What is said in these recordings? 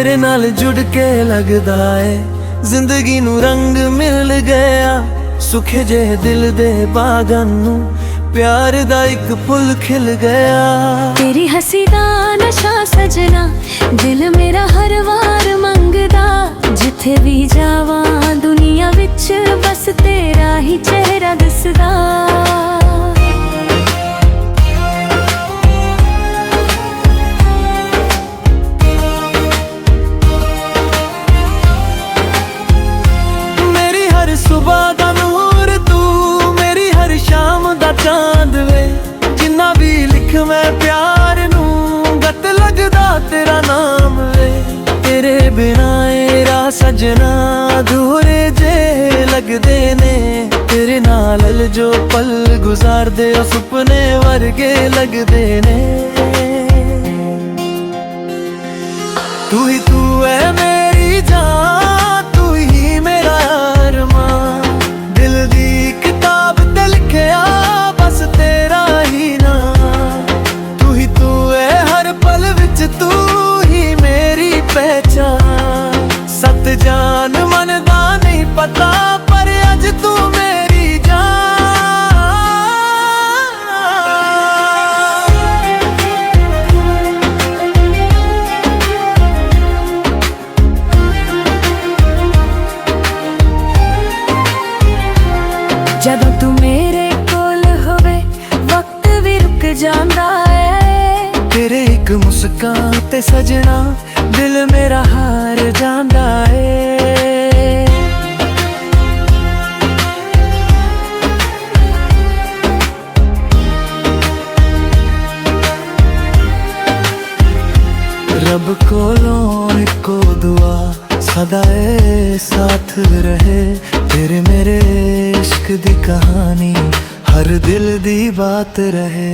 तेरे नाल जुड़ के लगदा है जिंदगी नू रंग मिल गया। सुखे जे दिल दे बागां नू प्यार दा एक फुल खिल गया। तेरी हंसी दा नशा सजना दिल मेरा हर वार मंगदा। जिथे भी जावां दुनिया विच बस तेरा ही चेहरा दिसदा। सुबह दा नूर तू मेरी हर शाम दा चांद वे। जिन्ना भी लिख मैं प्यार नू गत लगदा तेरा नाम वे। तेरे बिना एरा सजना अधूरे जे लगदे ने। तेरे नाल जो पल गुजारदे ओ सुपने वर्गे लगदे ने। तू ही तू है मेरी जान, तू ही मेरा दिल दी किताब ते लिखया बस तेरा ही नाम। तू ही तू है हर पल विच, तू ही मेरी पहचान। सत जान मन दा नहीं पता पर अज तू मेरी जान। जदों तू मेरे कोल होवे वक्त भी रुक जांदा है। तेरे एक मुस्कान ते सजना दिल मेरा हार जांदा है। रब कोलों एको दुआ सदा साथ रहे। तेरे मेरे इश्क दी कहानी हर दिल दी बात रहे।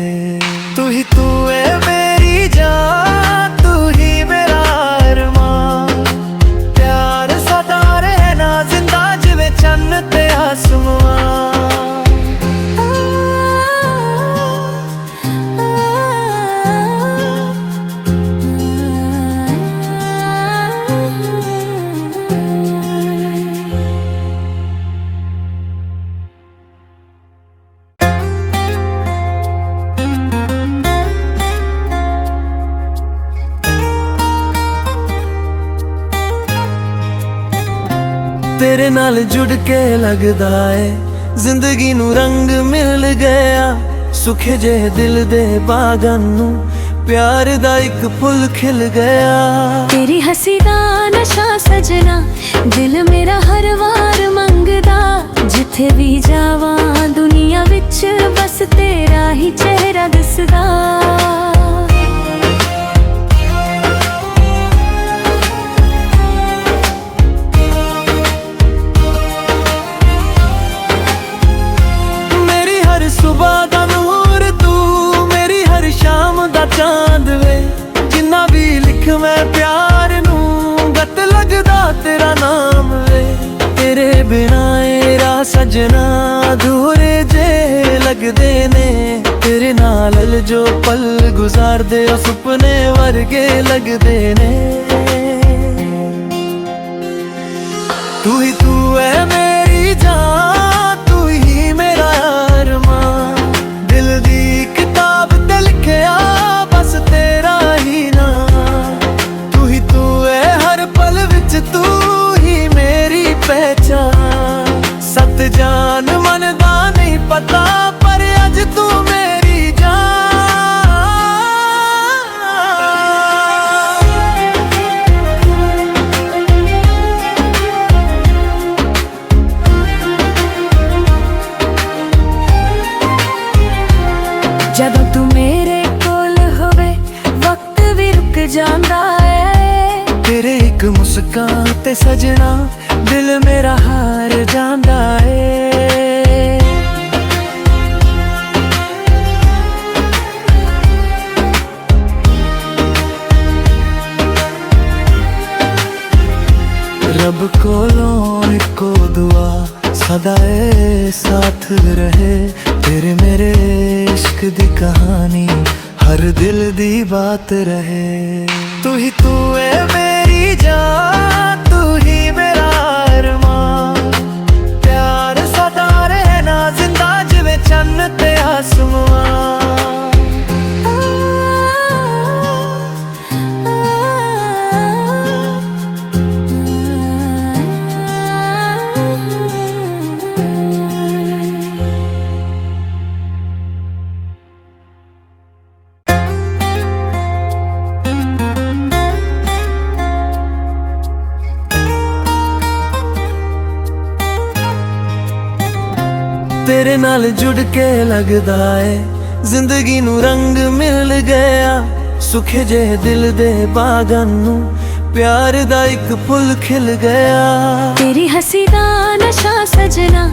तू ही तू है मेरी जान, तू ही मेरा अरमान। प्यार सदा रहना जिंदा जिवे चन्न ते आसमान। तेरे नाल जुड़ के लगदा है जिंदगी नू रंग मिल गया। सुखे जे दिल दे बागां नू प्यार दा एक फुल खिल गया। तेरी हंसी दा नशा सजना दिल मेरा हर वार मंगदा। जिथे भी जावां दुनिया विच बस तेरा ही चेहरा दिसदा। सुबह दा नूर तू मेरी हर शाम दा चांद वे। जिन्ना भी लिख मैं प्यार नू गत लगदा तेरा नाम वे। तेरे बिना एरा सजना अधूरे जे लगदे ने। तेरे नाल जो पल गुजारदे ओ सुपने वर्गे लगदे ने। तू ही तू है मेरी जान, तू ही मेरा दिल दी किताब ते लिखया बस तेरा ही नाम। तू ही तू है हर पल विच, तू ही मेरी पहचान। सत जान मन दा नहीं पता पर अज तू मेरी जान। जदों तू मेरे कोल होवे वक्त भी रुक जांदा है। तेरे एक मुस्कान ते सजना दिल मेरा हार जांदा है। रब कोलों एको दुआ सदा साथ रहे। तेरे मेरे इश्क दी कहानी हर दिल दी बात रहे। तू ही तू है मेरी जान तू ही मेरा अरमान प्यार सदा रहना जिंदा जिवें चन्न ते आसमान तेरे नाल जुड़ के लगदा है जिंदगी नू रंग मिल गया सुखे जे दिल दे बागां नू प्यार दा इक फुल खिल गया तेरी हंसी दा नशा सजना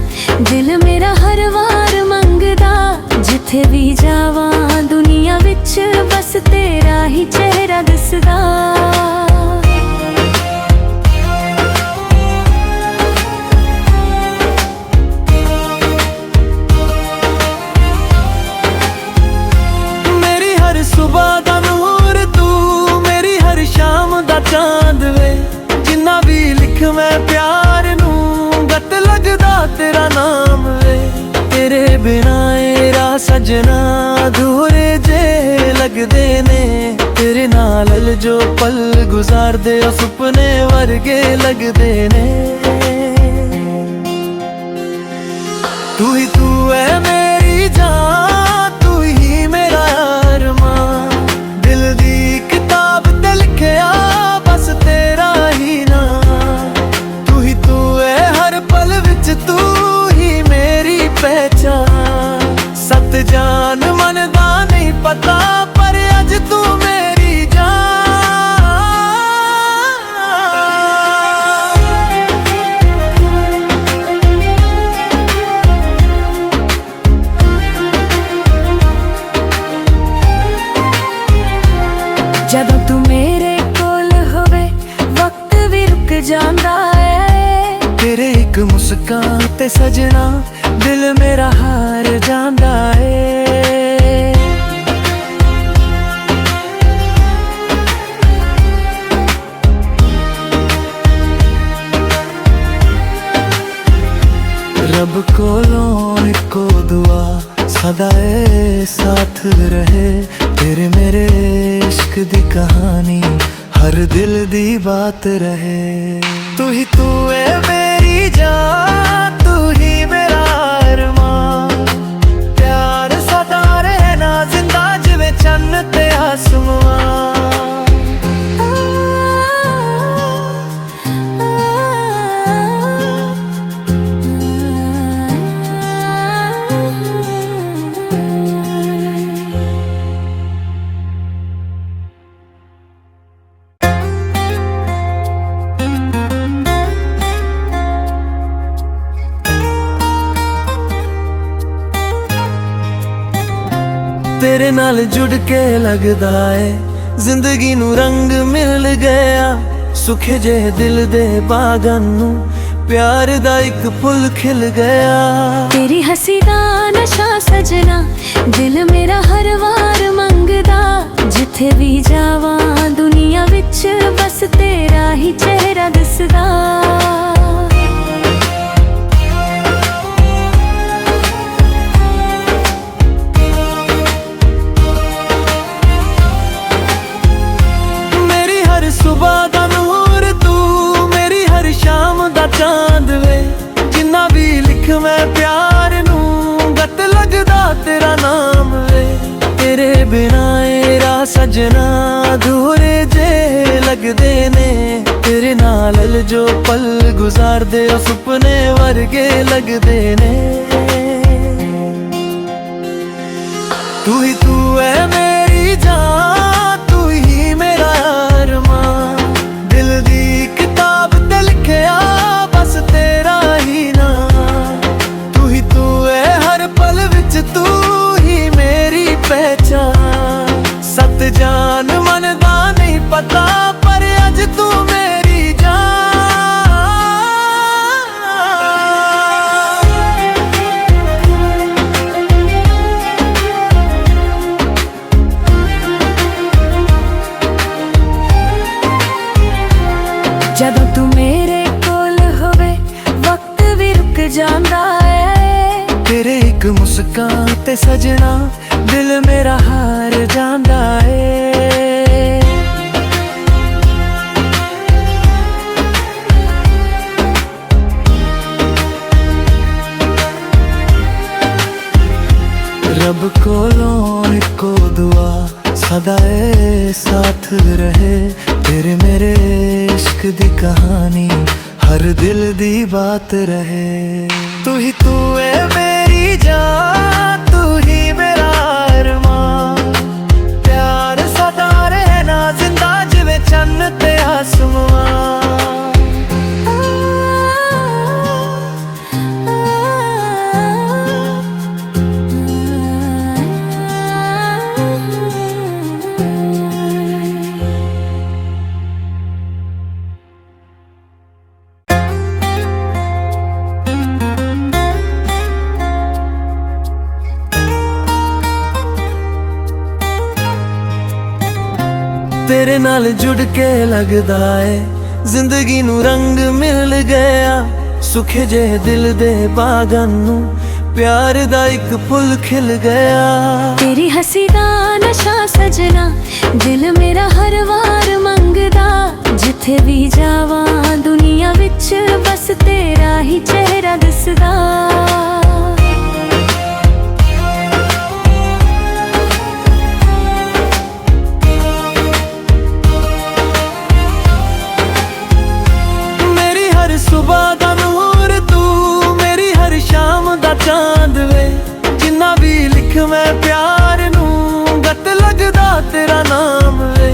दिल मेरा हर वार मंगदा जिथे भी जावां दुनिया विच बस तेरा ही चेहरा दिसदा सुबह दा नूर तू मेरी हर शाम दा चांद वे जिन्ना भी लिख मैं प्यार नू गत लगदा तेरा नाम वे तेरे बिना एरा सजना अधूरे जे लगदे ने तेरे नाल जो पल गुजारदे ओ सुपने वर्गे लगदे ने तू है मेरी जान तू ही मेरा दिल दी किताब ते लिखया बस तेरा ही नाम तू है हर पल विच तू ही मेरी पहचान सत जान मन दा नहीं पता पर अज तू मेरी जदों तू मेरे कोल होवे वक्त भी रुक जांदा है तेरे एक मुस्कान ते सजना दिल मेरा हार जांदा है रब कोलों इको दुआ सदा साथ रहे तेरे मेरे इश्क दी कहानी हर दिल दी बात रहे तू है मेरी जान तू ही मेरा अरमान प्यार सदा रहना जिंदा जिवें चन्न ते आसमान तेरे नाल जुड़ के लगदा है जिंदगी नू रंग मिल गया सुखे जे दिल दे बागां नू प्यार दा इक फुल खिल गया तेरी हंसी दा नशा सजना दिल मेरा हर वार मंगदा जिथे भी जावां दुनिया विच बस तेरा ही चेहरा दिसदा सुबह दा नूर तू मेरी हर शाम दा चांद वे जिन्ना भी लिख मैं प्यार नू गत लगदा तेरा नाम वे तेरे बिना एरा सजना अधूरे जे लगदे ने तेरे नाल जो पल गुजारदे ओ सुपने वर्गे लगदे ने तू है मेरी जान तू ही मेरा दिल दी किताब ते लिखया बस तेरा ही नाम तू है हर पल विच तू ही मेरी पहचान सत जान मन दा नहीं पता पर अज तू मेरी जान ਜਾਂਦਾ ਏ। ਤੇਰੇ ਇੱਕ ਮੁਸਕਾਨ ਤੇ ਸਜਣਾ ਦਿਲ ਮੇਰਾ ਹਾਰ ਜਾਂਦਾ ਏ। रब कोलों इको दुआ सदा ए साथ रहे। तेरे मेरे इश्क दी कहानी हर दिल दी बात रहे। तू ही तू है मेरी जान, तू ही मेरा अरमान। प्यार सदा रहना जिंदा जिवें चन्न ते आसमान। तेरे नाल जुड़ के लगदा है जिंदगी नू रंग मिल गया। सुखे जे दिल दे बागां नू प्यार दा एक फुल खिल गया। तेरी हसी दा नशा सजना दिल मेरा हर वार मंगदा। जिथे भी जावां दुनिया विच बस तेरा ही चेहरा दिसदा। सुबह दा नूर तू मेरी हर शाम दा चांद वे। जिन्ना भी लिख मैं प्यार नू गत लगदा तेरा नाम वे।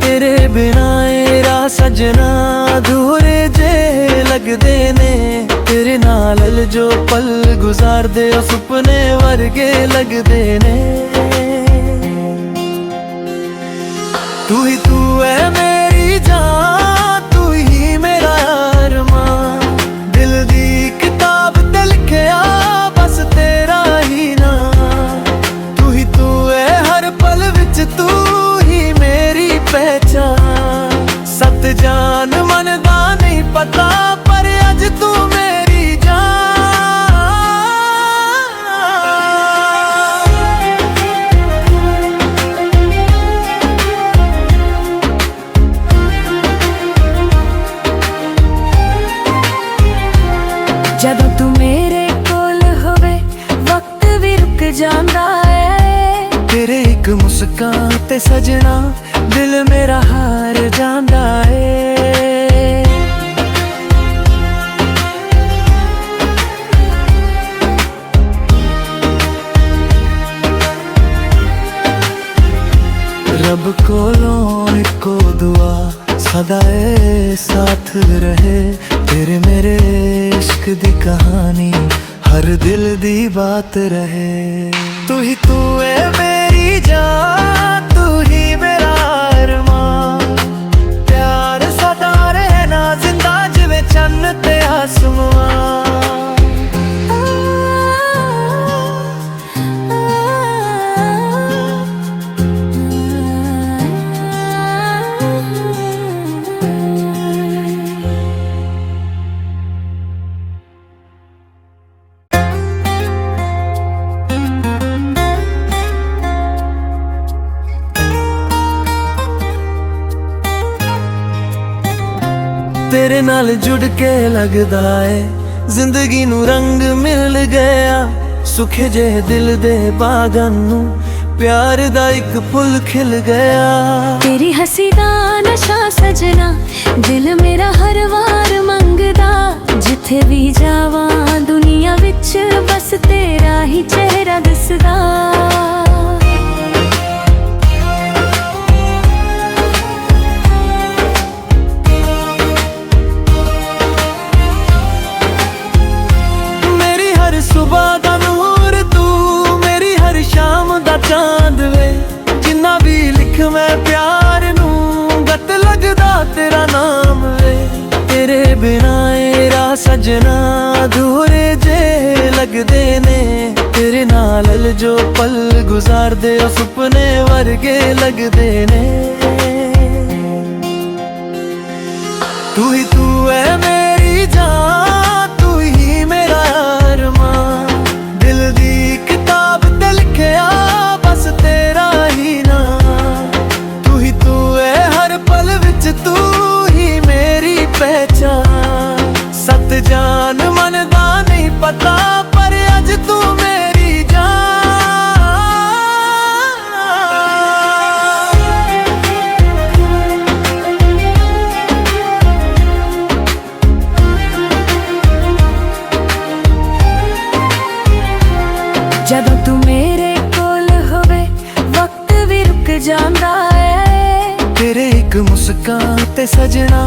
तेरे बिना एरा सजना अधूरे जे लगदे ने। तेरे नाल जो पल गुजारदे ओ सुपने वर्गे लगदे ने। तू है मेरी जान, तू ही मेरा अरमान। दिल दी किताब ते लिखिया बस तेरा ही नाम। तू है हर पल विच, तू ही मेरी पहचान। सत जान मन दा नहीं पता पर अज तू मेरी जान। जदों तू मेरे कोल होवे वक्त भी रुक जांदा है। तेरे एक मुस्कान ते सजना दिल मेरा हार जांदा है। रब कोलों इको दुआ सदा ए साथ रहे। तेरे मेरे इश्क दी कहानी हर दिल दी बात रहे। तू है मेरी जान, तू ही मेरा अरमान। प्यार सदा रहना जिंदा जिवें चन्न ते आसमान। तेरे नाल जुड़ के लगदा है जिंदगी नू रंग मिल गया। सुखे जे दिल दे बागां नू प्यार दा एक फुल खिल गया। तेरी हसी दा नशा सजना दिल मेरा हर वार मंगदा। जिथे भी जावां दुनिया विच बस तेरा ही चेहरा दिसदा। सुबह दा नूर तू मेरी हर शाम दा चांद वे। जिन्ना भी लिख मैं प्यार नू गत लगदा तेरा नाम वे। तेरे बिना एरा सजना अधूरे जे लगदे ने। तेरे नाल जो पल गुजारदे ओ सुपने वर्गे लगदे ने। तू है मेरी जान, तू ही मेरा ਜਦੋਂ ਤੂੰ ਮੇਰੇ ਕੋਲ ਹੋਵੇ ਵਕਤ ਵੀ ਰੁਕ ਜਾਂਦਾ ਏ। ਤੇਰੇ ਇੱਕ ਮੁਸਕਾਨ ਤੇ ਸਜਣਾ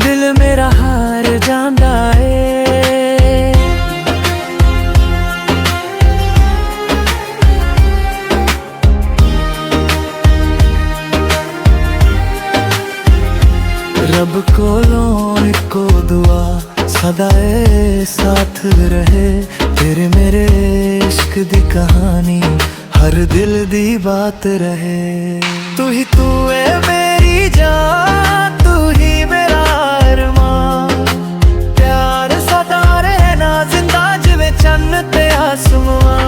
ਦਿਲ ਮੇਰਾ ਹਾਰ ਜਾਂਦਾ ਏ। रब कोलों इको दुआ सदा ए साथ रहे। तेरे मेरे इश्क दी कहानी हर दिल दी बात रहे। तू ही तू है मेरी जान, तू ही मेरा अरमान। प्यार सदा रहना जिंदा जिवें चन्न ते आसमान।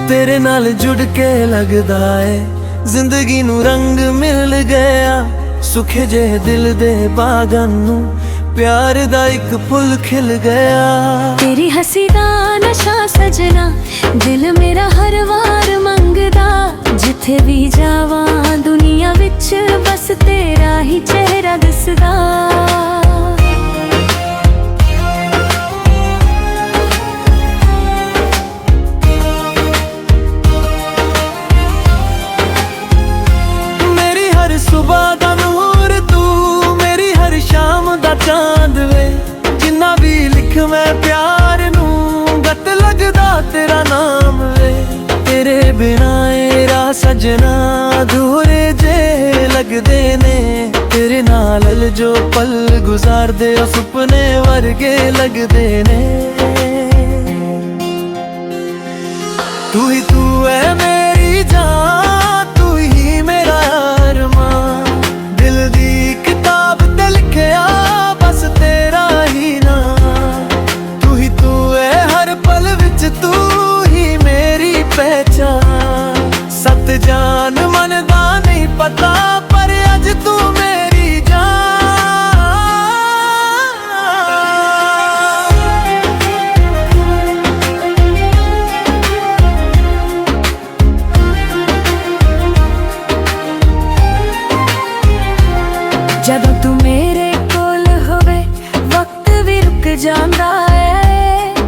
तेरे नाल जुड़ के लगदा है जिंदगी नू रंग मिल गया। सुखे जे दिल दे बागां नू प्यार दा एक फुल खिल गया। तेरी हंसी दा नशा सजना दिल मेरा हर वार मंगदा। जिथे भी जावां दुनिया विच बस तेरा ही चेहरा दिसदा। सुबह दा नूर तू मेरी हर शाम दा चांद वे। जिन्ना भी लिख मैं प्यार नू गत लगदा तेरा नाम वे। तेरे बिना एरा सजना अधूरे जे लगदे ने। तेरे नाल जो पल गुजारदे ओ सुपने वर्गे लगदे ने। तू ही तू है मेरी जान, तू ही मेरा अरमान। दिल दी किताब ते लिखिया बस तेरा ही नाम। तू ही तू है हर पल विच, तू ही मेरी पहचान। सत जान मन दा नहीं पता पर अज तू मेरी जान। ਜਦੋਂ ਤੂੰ ਮੇਰੇ ਕੋਲ ਹੋਵੇ ਵਕਤ ਵੀ ਰੁਕ ਜਾਂਦਾ ਏ।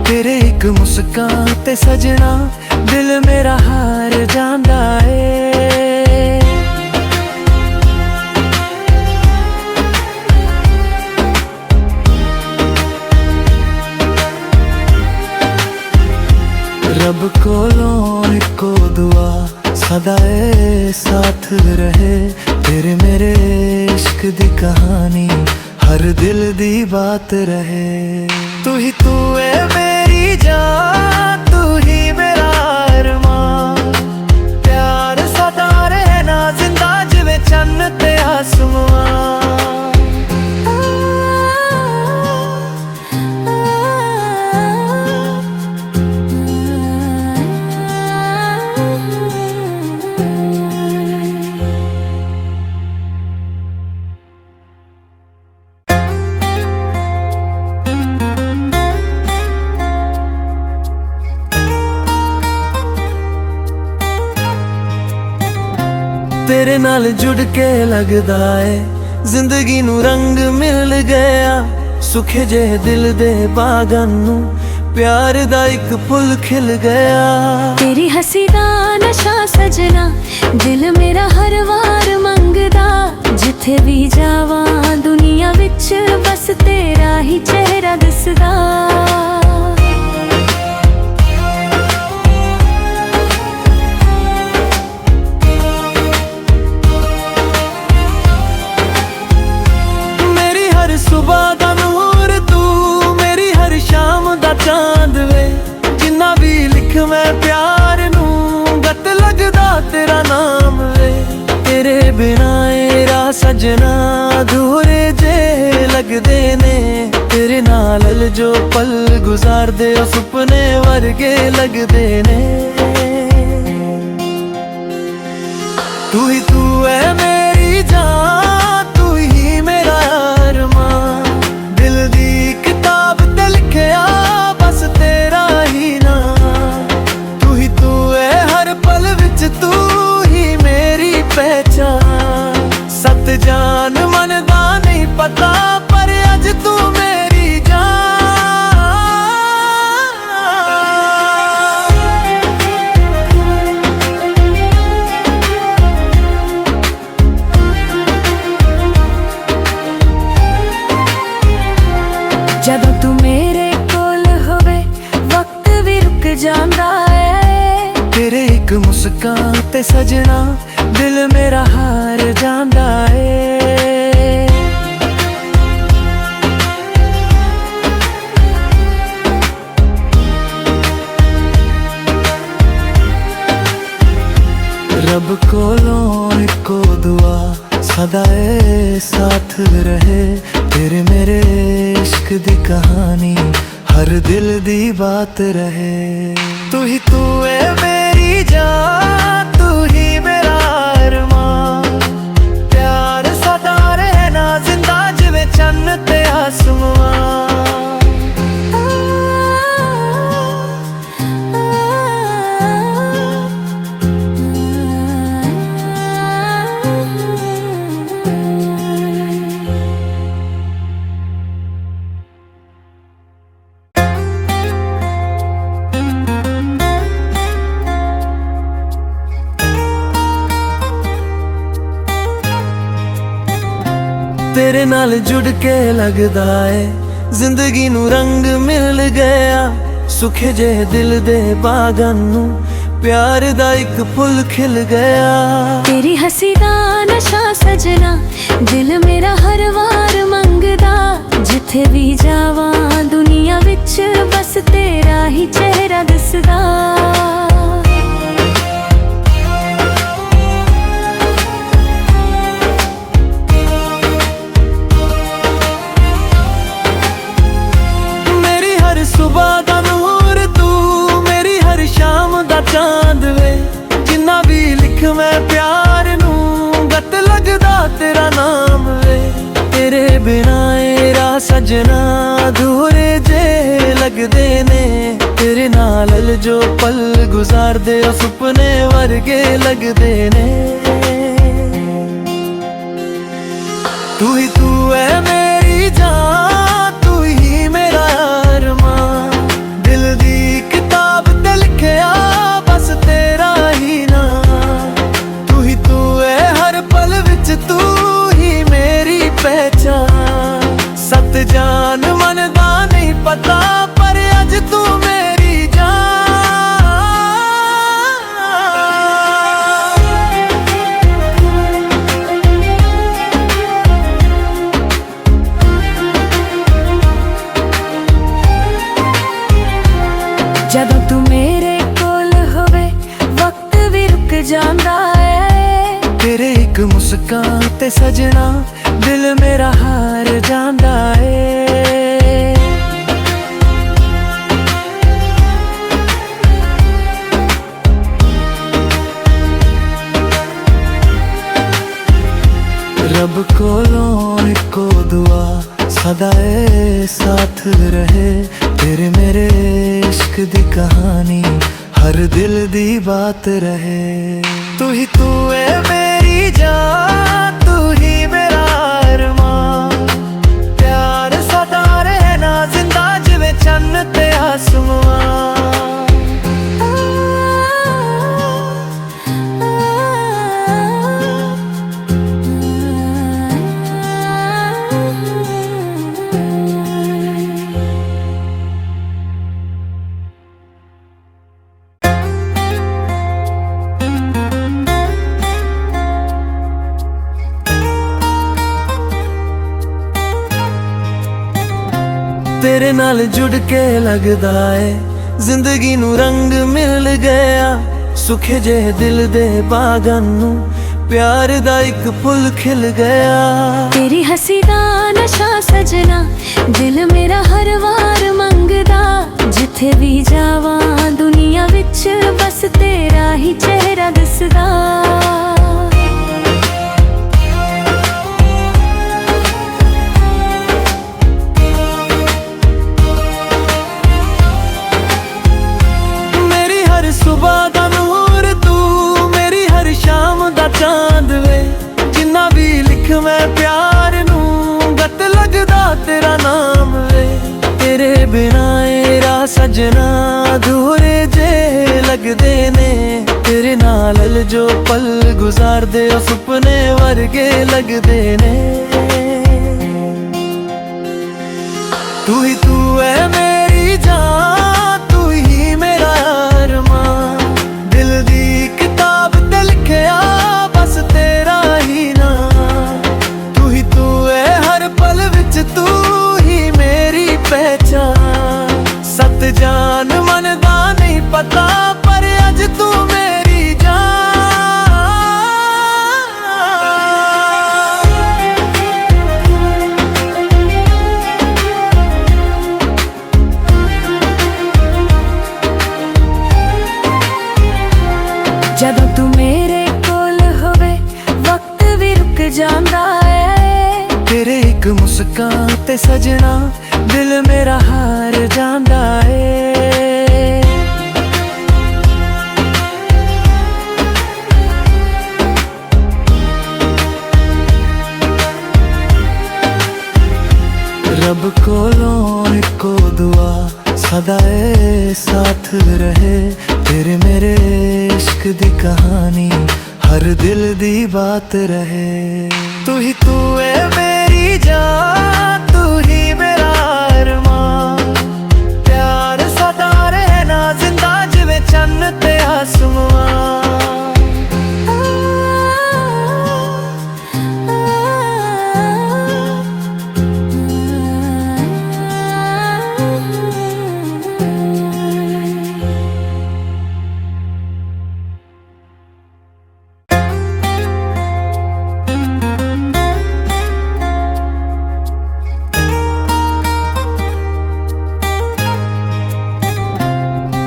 तेरे एक मुस्कान ते सजना दिल मेरा हार जांदा ए। रब कोलों इको दुआ सदा ए साथ रहे। तेरे मेरे इश्क दी कहानी हर दिल दी बात रहे। तू ही तू है मेरी जान, तू ही मेरा अरमान। प्यार सदा रहना जिंदा जिवें चन्न ते आसमान। तेरे नाल जुड़ के लगदा है जिंदगी नू रंग मिल गया। सुखे जे दिल दे बागां नू प्यार दा एक फुल खिल गया। तेरी हंसी दा नशा सजना दिल मेरा हर वार मंगदा। जिथे भी जावां दुनिया विच बस तेरा ही चेहरा दिसदा। सुबह दा नूर तू मेरी हर शाम दा चांद वे। जिन्ना भी लिख मैं प्यार नू गत लगदा तेरा नाम वे। तेरे बिना एरा सजना अधूरे जे लगदे ने। तेरे नाल जो पल गुजारदे ओ सुपने वर्गे लगदे ने। तू है मेरी जान, तू ही मेरा अरमान। दिल दी किताब ते लिखिया बस तेरा ही नाम। तू है हर पल विच, तू ही मेरी पहचान। सत जान मन दा नहीं पता, पर अज तू मेरी जान। जदों तू मेरे कोल होवे वक्त भी रुक जांदा है। तेरे एक मुस्कान ते सजना दिल मेरा हार जांदा है। रब कोलों इको दुआ सदा साथ रहे। तेरे मेरे इश्क दी कहानी हर दिल दी बात रहे। तू है मेरी जान, तू ही मेरा अरमान। प्यार सदा रहना जिंदा जिवें चन्न ते आसमान। तेरे नाल जुड़ के लगदा है जिंदगी नू रंग मिल गया। सुखे जे दिल दे बागां नू प्यार दा इक फुल खिल गया। तेरी हंसी दा नशा सजना दिल मेरा हर वार मंगदा। जिथे भी जावां दुनिया विच बस तेरा ही चेहरा दिसदा। सुबह दा नूर तू, मेरी हर शाम दा चांद वे। जिन्ना भी लिख मैं प्यार नू गत लगदा तेरा नाम वे। तेरे बिना एरा सजना अधूरे जे लगदे ने। तेरे नाल जो पल गुजार दे सुपने वर्गे लगदे ने। तू है मेरी जान, तू ही मेरा अरमान। दिल दी किताब ते लिखिया बस तेरा ही नाम। तू है हर पल विच, तू ही मेरी पहचान। सत जान मन दा नहीं पता, पर अज तू मेरी जान। जदों तू मेरे कोल होवे वक्त भी रुक जांदा है। तेरे एक मुस्कान ते सजना दिल मेरा हार जांदा है। रब कोलों इको दुआ सदा साथ रहे। तेरे मेरे इश्क दी कहानी हर दिल दी बात रहे। तू है मेरी जान, तू ही मेरा अरमान। प्यार सदा रहना जिंदा जिवें चन्न ते आसमान। तेरे नाल जुड़ के लगदा है जिंदगी नू रंग मिल गया। सुखे जे दिल दे बागां नू प्यार दा इक फुल खिल गया। तेरी हंसी दा नशा सजना दिल मेरा हर वार मंगदा। जिथे भी जावां दुनिया विच बस तेरा ही चेहरा दिसदा। सजना अधूरे जे लगदे ने तेरे नाल जो पल गुजारदे ओ सुपने वर्गे लगदे ने तू ही तू है मेरी जान तू ही मेरा अरमान दिल दी किताब ते लिखया बस तेरा ही नाम तू ही तू है हर पल विच तू ही मेरी पहचान सत जान मन दा नहीं पता पर अज तू मेरी ਜਦੋਂ ਤੂੰ ਮੇਰੇ ਕੋਲ ਹੋਵੇ ਵਕਤ ਵੀ ਰੁਕ ਜਾਂਦਾ ਏ तेरे एक मुस्कान ते सजना दिल मेरा हार जांदा ए रब कोलों इको दुआ सदा ए साथ रहे तेरे मेरे इश्क दी कहानी हर दिल दी बात रहे तू ही तू है मेरी जान तू ही मेरा अरमान प्यार सदा रहना जिंदा जिवें चन्न ते आसमान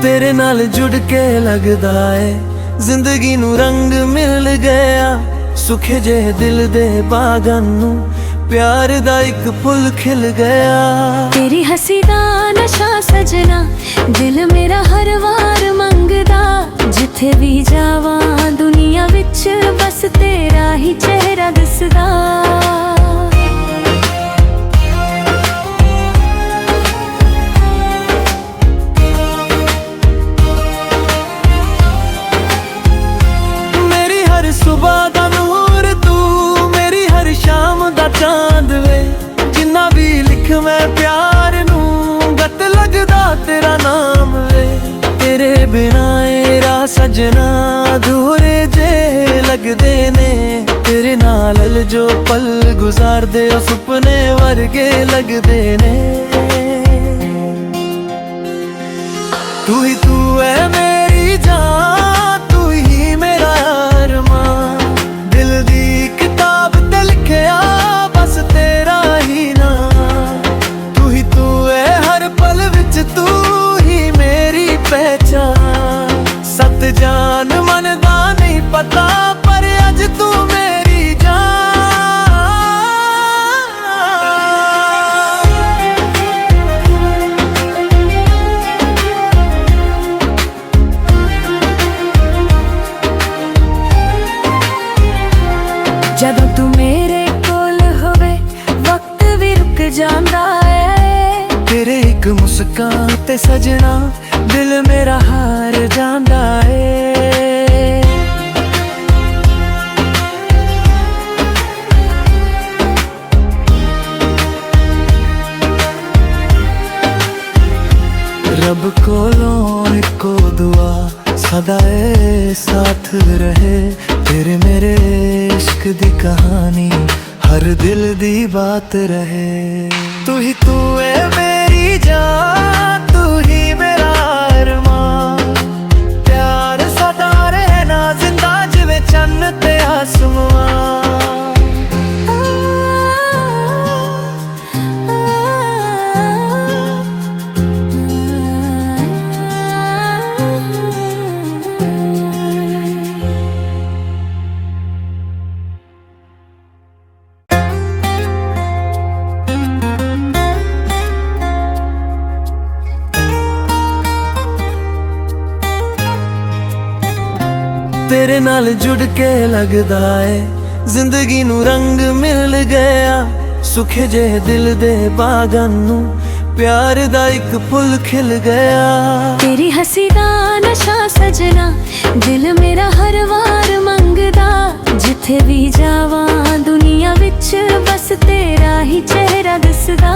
तेरे नाल जुड़ के लगदा है जिंदगी नू रंग मिल गया सुखे जे दिल दे बागां नू प्यार दा एक फुल खिल गया तेरी हंसी दा नशा सजना दिल मेरा हर वार मंगदा जिथे भी जावां दुनिया विच बस तेरा ही चेहरा दिसदा सुबह दा नूर तू मेरी हर शाम दा चांद वे जिन्ना भी लिख मैं प्यार नू गत लगदा तेरा नाम वे तेरे बिना एरा सजना अधूरे जे लगदे ने तेरे नाल जो पल गुजारदे ओ सुपने वर्गे लगदे ने तू ही तू है मेरी जान तू ही मेरा दिल दी किताब ते लिखया बस तेरा ही नाम तू ही तू है हर पल विच तू ही मेरी पहचान सत जान मन दा नहीं पता पर अज तू मेरी ਜਦੋਂ ਤੂੰ ਮੇਰੇ ਕੋਲ ਹੋਵੇ ਵਕਤ ਵੀ ਰੁਕ ਜਾਂਦਾ ਏ तेरे एक मुस्कान ते सजना दिल मेरा हार जांदा ए रब कोलों इको दुआ सदा ए साथ रहे तेरे मेरे इश्क दी कहानी हर दिल दी बात रहे तू ही तू है मेरी जान तू ही मेरा अरमान प्यार सदा रहना जिंदा जिवें चन्न ते आसमान तेरे नाल जुड़ के लगदा है जिंदगी नू रंग मिल गया सुखे जे दिल दे बागां नू प्यार दा एक फुल खिल गया। तेरी हसी दा नशा सजना दिल मेरा हर वार मंगदा, जिथे भी जावां दुनिया विच बस तेरा ही चेहरा दिसदा।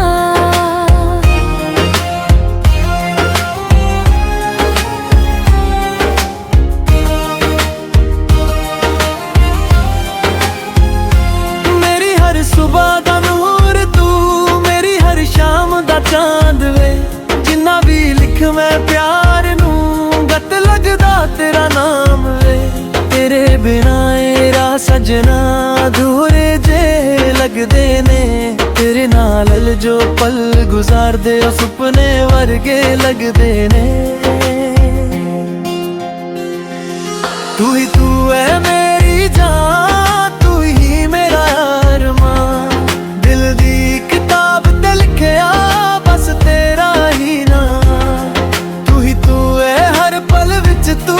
मेरी हर सुबह दा नूर तू, मेरी हर शाम दा चांद वे, जिन्ना भी लिख मैं प्यार नू गत लगदा तेरा नाम वे। तेरे बिना एरा सजना अधूरे जे लगदे ने, तेरे नाल जो पल गुजार दे ओ सुपने वर्गे लगदे ने। तू है मेरी जान, तू ही मेरा अरमान, दिल दी किताब ते लिखिया बस तेरा ही नाम। तू है हर पल विच, तू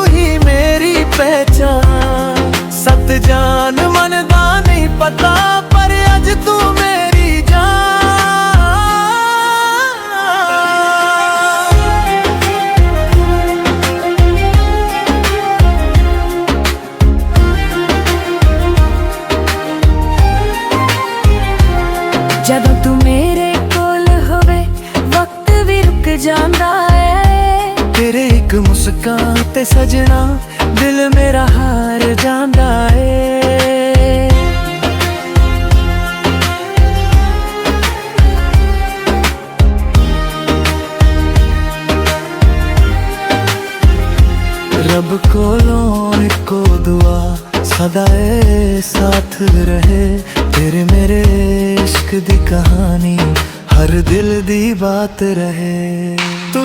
ही मेरी पहचान। सत जान मन दा नहीं पता पर अज तू मेरी जान। जदों तू मेरे कोल होवे वक्त भी रुक जांदा है। तेरे एक मुस्कान ते सजना दिल मेरा हार जांदा है। रब कोलों इको दुआ सदा ए साथ रहे, तेरे मेरे इश्क दी कहानी हर दिल दी बात रहे। तू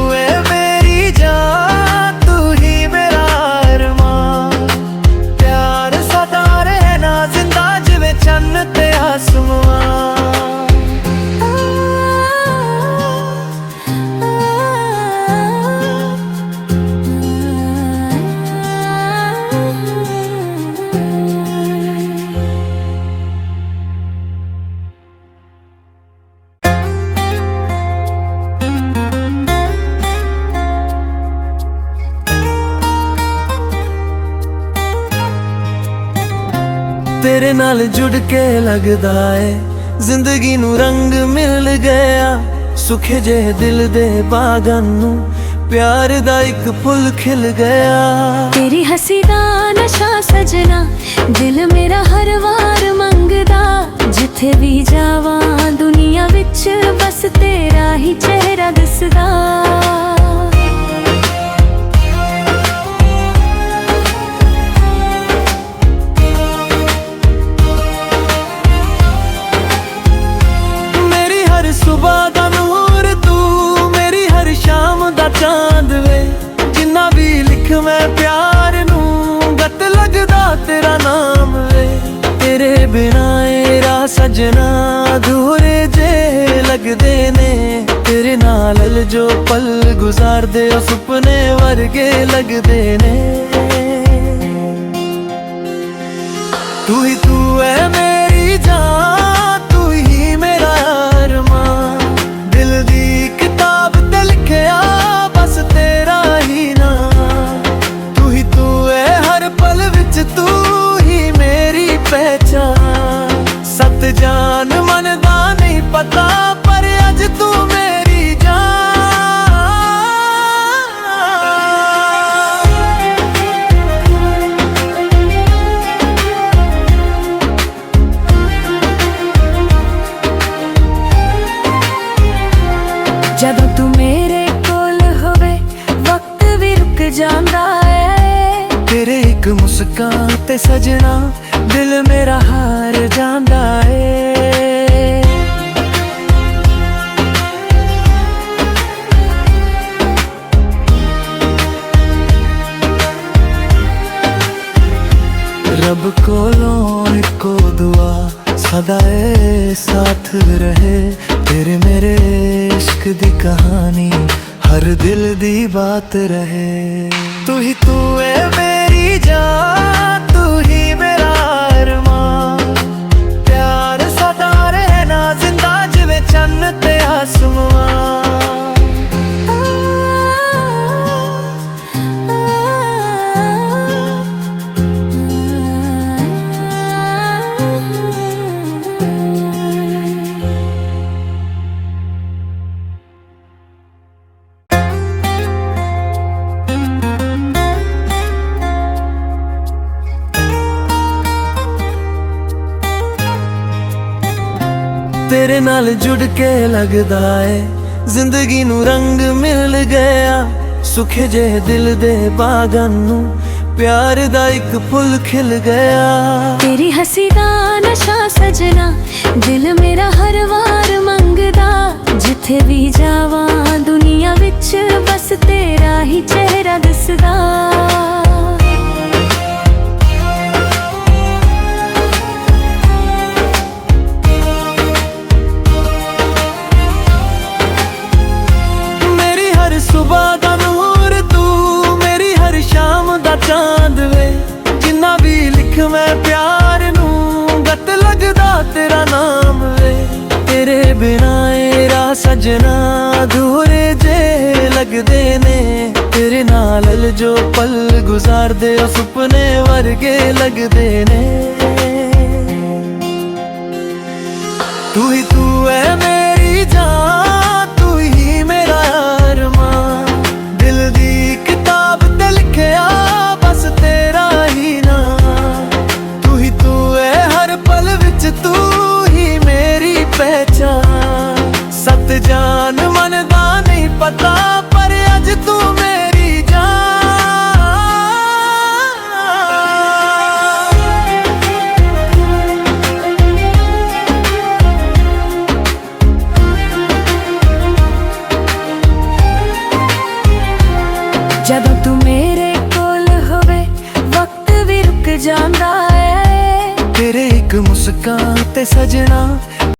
है मेरी जान, तू ही मेरा अरमान, प्यार सदा रहना जिंदा जिवे चन्न ते आसमान। तेरे नाल जुड़ के लगदा है जिंदगी नू रंग मिल गया। सुखे जे दिल दे बागां नू प्यार दा एक फुल खिल गया। तेरी हसी दा नशा सजना दिल मेरा हर वार मंगदा, जिथे भी जावां दुनिया विच बस तेरा ही चेहरा दिसदा। सुबह दा नूर तू, मेरी हर शाम दा चांद वे, जिन्ना भी लिख मैं प्यार नू गत लगदा तेरा नाम वे। तेरे बिना एरा सजना अधूरे जे लगदे ने, तेरे नाल जो पल गुजार दे ओ सुपने वर्गे लगदे ने। तू है मेरी जान, तू ही मेरा अरमान, दिल दी किताब ते लिखिया बस तेरा ही नाम। तू है हर पल विच, तू ही मेरी पहचान। सत जान मन दा नहीं पता पर अज तू मेरी जान। जदों तू मेरे कोल होवे वक्त भी रुक जांदा है। तेरे एक मुस्कान ते सजना दिल मेरा हार जांदा है। रब कोलों इको दुआ सदा ए साथ रहे, तेरे मेरे इश्क दी कहानी हर दिल दी बात रहे। तू है मेरी जान, तू ही मेरा अरमान, प्यार सदा रहना जिंदा जिवे चन्न ते आसमान। तेरे नाल जुड़ के लगदा है जिंदगी नू रंग मिल गया सुखे जे दिल दे बागन नू प्यार दा एक फुल खिल गया तेरी हंसी दा नशा सजना दिल मेरा हर वार मंगदा जिथे भी जावां दुनिया विच बस तेरा ही चेहरा दिसदा मेरी हर सुबह दा नूर तू मेरी हर शाम दा चांद वे जिन्ना भी लिख मैं प्यार नू गत लगदा तेरा नाम वे तेरे बिना एरा सजना अधूरे जे लगदे ने तेरे नाल जो पल गुजार दे ओ सुपने वर्गे लगदे ने तू ही तू है मेरी जान तू ही मेरा अरमान दिल दी किताब ते लिखिया बस तेरा ही नाम तू ही तू है हर पल विच तू ही मेरी पहचान सत जान मन दा नहीं पता पर अज तू मेरी जान ਜਦੋਂ ਤੂੰ ਮੇਰੇ ਕੋਲ ਹੋਵੇ ਵਕਤ ਵੀ ਰੁਕ ਜਾਂਦਾ ਹੈ तेरे एक मुस्कान ते सजना